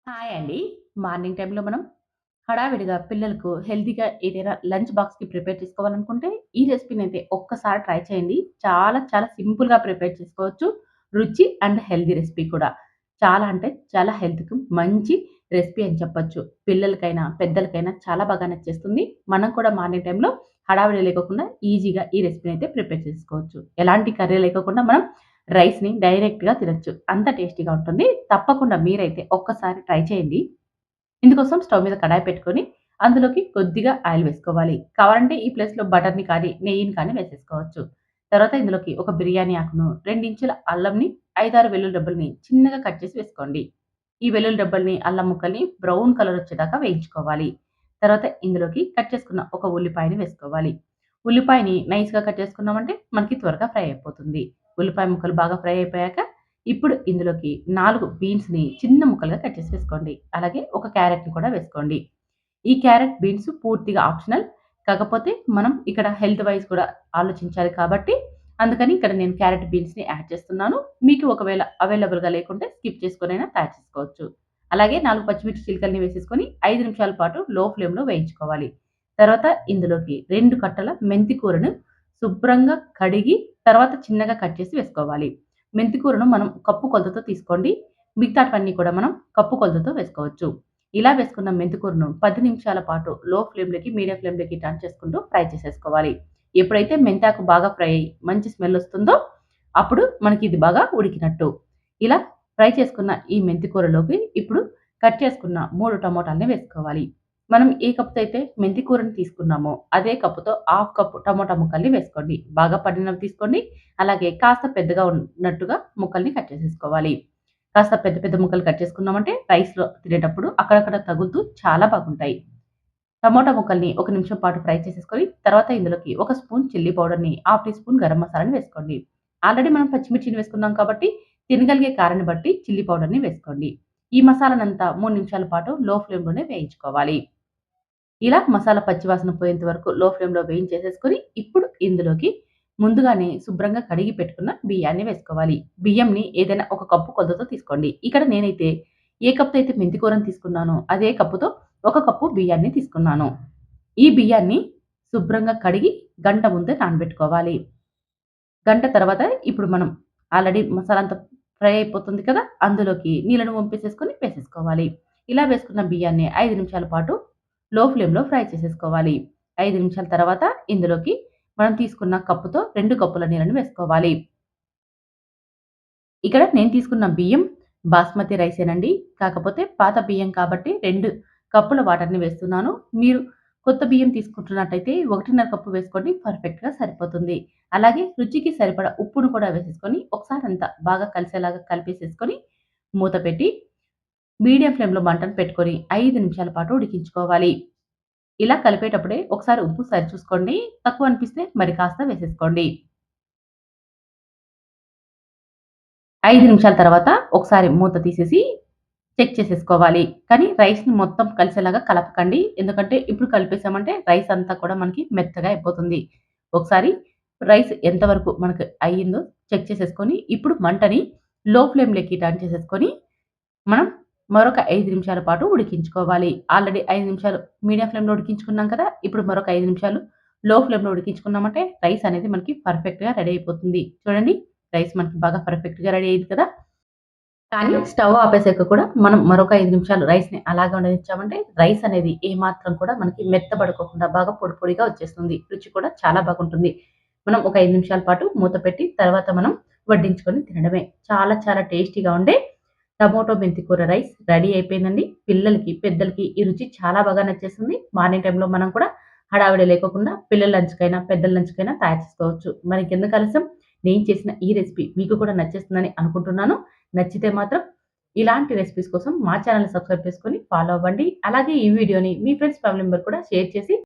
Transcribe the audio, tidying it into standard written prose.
Hi అండి. Morning టైమ్‌లో మనం హడావిడిగా పిల్లలకు హెల్తీగా ఏదైనా లంచ్ బాక్స్‌కి ప్రిపేర్ చేసుకోవాలనుకుంటే, ఈ రెసిపీనైతే ఒక్కసారి ట్రై చేయండి. చాలా చాలా సింపుల్‌గా ప్రిపేర్ చేసుకోవచ్చు. రుచి అండ్ హెల్తీ రెసిపీ కూడా. చాలా అంటే చాలా హెల్త్‌కి మంచి రెసిపీ అని చెప్పొచ్చు. పిల్లలకైనా, పెద్దలకైనా చాలా బాగా నచ్చేస్తుంది. మనం కూడా మార్నింగ్ టైమ్‌లో హడావిడి లేకోకుండా ఈజీగా ఈ రెసిపీనైతే ప్రిపేర్ చేసుకోవచ్చు. ఎలాంటి కర్రీ లేకోకుండా మనం రైస్‌ని డైరెక్ట్‌గా తినొచ్చు. అంత టేస్టీగా ఉంటుంది. తప్పకుండా మీరైతే ఒక్కసారి ట్రై చేయండి. ఇందుకోసం స్టవ్ మీద కడాయి పెట్టుకొని, అందులోకి కొద్దిగా ఆయిల్ వేసుకోవాలి. కావాలంటే ఈ ప్లేస్‌లో బటర్‌ని కానీ, నెయ్యిని కానీ వేసేసుకోవచ్చు. తర్వాత ఇందులోకి ఒక బిర్యానీ ఆకును, 2 ఇంచుల అల్లంని, 5, 6 వెల్లుల్లి రెబ్బల్ని చిన్నగా కట్ చేసి వేసుకోండి. ఈ వెల్లుల్లి రెబ్బల్ని, అల్లం ముక్కల్ని బ్రౌన్ కలర్ వచ్చేదాకా వేయించుకోవాలి. తర్వాత ఇందులోకి కట్ చేసుకున్న ఒక ఉల్లిపాయని వేసుకోవాలి. ఉల్లిపాయని నైస్‌గా కట్ చేసుకున్నామంటే మనకి త్వరగా ఫ్రై అయిపోతుంది. ఉల్లిపాయ ముక్కలు బాగా ఫ్రై అయిపోయాక ఇప్పుడు ఇందులోకి 4 బీన్స్‌ని చిన్న ముక్కలుగా కట్ చేసి వేసుకోండి. అలాగే ఒక క్యారెట్‌ని కూడా వేసుకోండి. ఈ క్యారెట్, బీన్స్ పూర్తిగా ఆప్షనల్. కాకపోతే మనం ఇక్కడ హెల్త్ వైస్ కూడా ఆలోచించాలి కాబట్టి, అందుకని ఇక్కడ నేను క్యారెట్, బీన్స్‌ని యాడ్ చేస్తున్నాను. మీకు ఒకవేళ అవైలబుల్‌గా లేకుంటే స్కిప్ చేసుకొనైనా తయారు చేసుకోవచ్చు. అలాగే 4 పచ్చిమిర్చి చిలికల్ని వేసేసుకొని 5 నిమిషాల పాటు లో ఫ్లేమ్‌లో వేయించుకోవాలి. తర్వాత ఇందులోకి 2 కట్టల మెంతి కూరను శుభ్రంగా కడిగి, తర్వాత చిన్నగా కట్ చేసి వేసుకోవాలి. మెంతి కూరను మనం కప్పు కొలతతో తీసుకోండి. మిగతాటివన్నీ కూడా మనం కప్పు కొలతతో వేసుకోవచ్చు. ఇలా వేసుకున్న మెంతి కూరను 10 నిమిషాల పాటు లో ఫ్లేమ్‌లోకి, మీడియం ఫ్లేమ్‌లోకి టర్న్ చేసుకుంటూ ఫ్రై చేసేసుకోవాలి. ఎప్పుడైతే మెంతాకు బాగా ఫ్రై అయ్యి మంచి స్మెల్ ఒస్తుందో, అప్పుడు మనకి ఇది బాగా ఉడికినట్టు. ఇలా ఫ్రై చేసుకున్న ఈ మెంతి కూరలోకి ఇప్పుడు కట్ చేసుకున్న 3 టమోటాల్ని వేసుకోవాలి. మనం ఏ కప్పుతో అయితే మెంతి కూరని తీసుకున్నామో, అదే కప్పుతో హాఫ్ కప్ టమోటా ముక్కల్ని వేసుకోండి. బాగా పండినవి తీసుకోండి. అలాగే కాస్త పెద్దగా ఉన్నట్టుగా ముక్కల్ని కట్ చేసేసుకోవాలి. కాస్త పెద్ద పెద్ద ముక్కలు కట్ చేసుకున్నామంటే రైస్‌లో తినేటప్పుడు అక్కడక్కడ తగులుతూ చాలా బాగుంటాయి. టమోటా ముక్కల్ని ఒక నిమిషం పాటు ఫ్రై చేసేసుకొని, తర్వాత ఇందులోకి ఒక స్పూన్ చిల్లీ పౌడర్‌ని, హాఫ్ టీ స్పూన్ గరం మసాలాని వేసుకోండి. ఆల్రెడీ మనం పచ్చిమిర్చిని వేసుకున్నాం కాబట్టి, తినగలిగే కారాన్ని బట్టి చిల్లీ పౌడర్‌ని వేసుకోండి. ఈ మసాలానంతా 3 నిమిషాల పాటు లో ఫ్లేమ్‌లోనే వేయించుకోవాలి. ఇలా మసాలా పచ్చివాసన పోయేంత వరకు లో ఫ్లేమ్‌లో వేయించేసేసుకొని, ఇప్పుడు ఇందులోకి ముందుగానే శుభ్రంగా కడిగి పెట్టుకున్న బియ్యాన్ని వేసుకోవాలి. బియ్యంని ఏదైనా ఒక కప్పు కొలతతో తీసుకోండి. ఇక్కడ నేనైతే ఏ కప్‌తో అయితే మెంతి కూరని తీసుకున్నానో, అదే కప్పుతో ఒక కప్పు బియ్యాన్ని తీసుకున్నాను. ఈ బియ్యాన్ని శుభ్రంగా కడిగి గంట ముందే నానబెట్టుకోవాలి. గంట తర్వాత ఇప్పుడు మనం ఆల్రెడీ మసాలా అంతా ఫ్రై అయిపోతుంది కదా! అందులోకి నీళ్ళను వంపేసేసుకొని వేసేసుకోవాలి. ఇలా వేసుకున్న బియ్యాన్ని 5 నిమిషాల పాటు లో ఫ్లేమ్‌లో ఫ్రై చేసేసుకోవాలి. 5 నిమిషాల తర్వాత ఇందులోకి మనం తీసుకున్న కప్పుతో 2 కప్పుల నీళ్ళని వేసుకోవాలి. ఇక్కడ నేను తీసుకున్న బియ్యం బాస్మతి రైసేనండి. కాకపోతే పాత బియ్యం కాబట్టి 2 కప్పుల వాటర్‌ని వేస్తున్నాను. మీరు కొత్త బియ్యం తీసుకుంటున్నట్టయితే 1:30 కప్పు వేసుకోండి పర్ఫెక్ట్‌గా సరిపోతుంది. అలాగే రుచికి సరిపడా ఉప్పును కూడా వేసేసుకొని ఒకసారి అంతా బాగా కలిసేలాగా కలిపేసేసుకొని మూత పెట్టి మీడియం ఫ్లేమ్‌లో మంటను పెట్టుకొని 5 నిమిషాల పాటు ఉడికించుకోవాలి. ఇలా కలిపేటప్పుడే ఒకసారి ఉప్పు సరిచూసుకోండి. తక్కువ అనిపిస్తే మరి కాస్త వేసేసుకోండి. 5 నిమిషాల తర్వాత ఒకసారి మూత తీసేసి చెక్ చేసేసుకోవాలి. కానీ రైస్‌ని మొత్తం కలిసేలాగా కలపకండి. ఎందుకంటే ఇప్పుడు కలిపేసామంటే రైస్ అంతా కూడా మనకి మెత్తగా అయిపోతుంది. ఒకసారి రైస్ ఎంతవరకు మనకు అయ్యిందో చెక్ చేసేసుకొని, ఇప్పుడు మంటని లో ఫ్లేమ్‌లోకి టర్న్ చేసేసుకొని, మనం మరొక 5 నిమిషాల పాటు ఉడికించుకోవాలి. ఆల్రెడీ 5 నిమిషాలు మీడియం ఫ్లేమ్‌లో ఉడికించుకున్నాం కదా! ఇప్పుడు మరొక 5 నిమిషాలు లో ఫ్లేమ్‌లో ఉడికించుకున్నామంటే రైస్ అనేది మనకి పర్ఫెక్ట్‌గా రెడీ అయిపోతుంది. చూడండి రైస్ మనకి బాగా పర్ఫెక్ట్‌గా రెడీ అయింది కదా! కానీ స్టవ్ ఆపేసాక కూడా మనం మరొక 5 నిమిషాలు రైస్‌ని అలాగే ఉండనిచ్చామంటే రైస్ అనేది ఏమాత్రం కూడా మనకి మెత్తబడుకోకుండా బాగా పొడి పొడిగా వచ్చేస్తుంది. రుచి కూడా చాలా బాగుంటుంది. మనం ఒక 5 నిమిషాల పాటు మూత పెట్టి తర్వాత మనం వడ్డించుకొని తినడమే. చాలా చాలా టేస్టీగా ఉండే టమోటో మెంతి కూర రైస్ రెడీ అయిపోయిందండి. పిల్లలకి, పెద్దలకి ఈ రుచి చాలా బాగా నచ్చేసింది. మార్నింగ్ టైమ్‌లో మనం కూడా హడావిడి లేకోకుండా పిల్లల లంచ్‌కైనా, పెద్దల లంచ్‌కైనా తయారు చేసుకోవచ్చు. మరి ఇంకెందుకు ఆలస్యం నేను చేసిన ఈ రెసిపీ మీకు కూడా నచ్చేస్తుందని అనుకుంటున్నాను. నచ్చితే మాత్రం ఇలాంటి రెసిపీస్ కోసం మా ఛానెల్‌ని సబ్స్క్రైబ్ చేసుకొని ఫాలో అవ్వండి. అలాగే ఈ వీడియోని మీ ఫ్రెండ్స్, ఫ్యామిలీ మెంబర్ కూడా షేర్ చేసి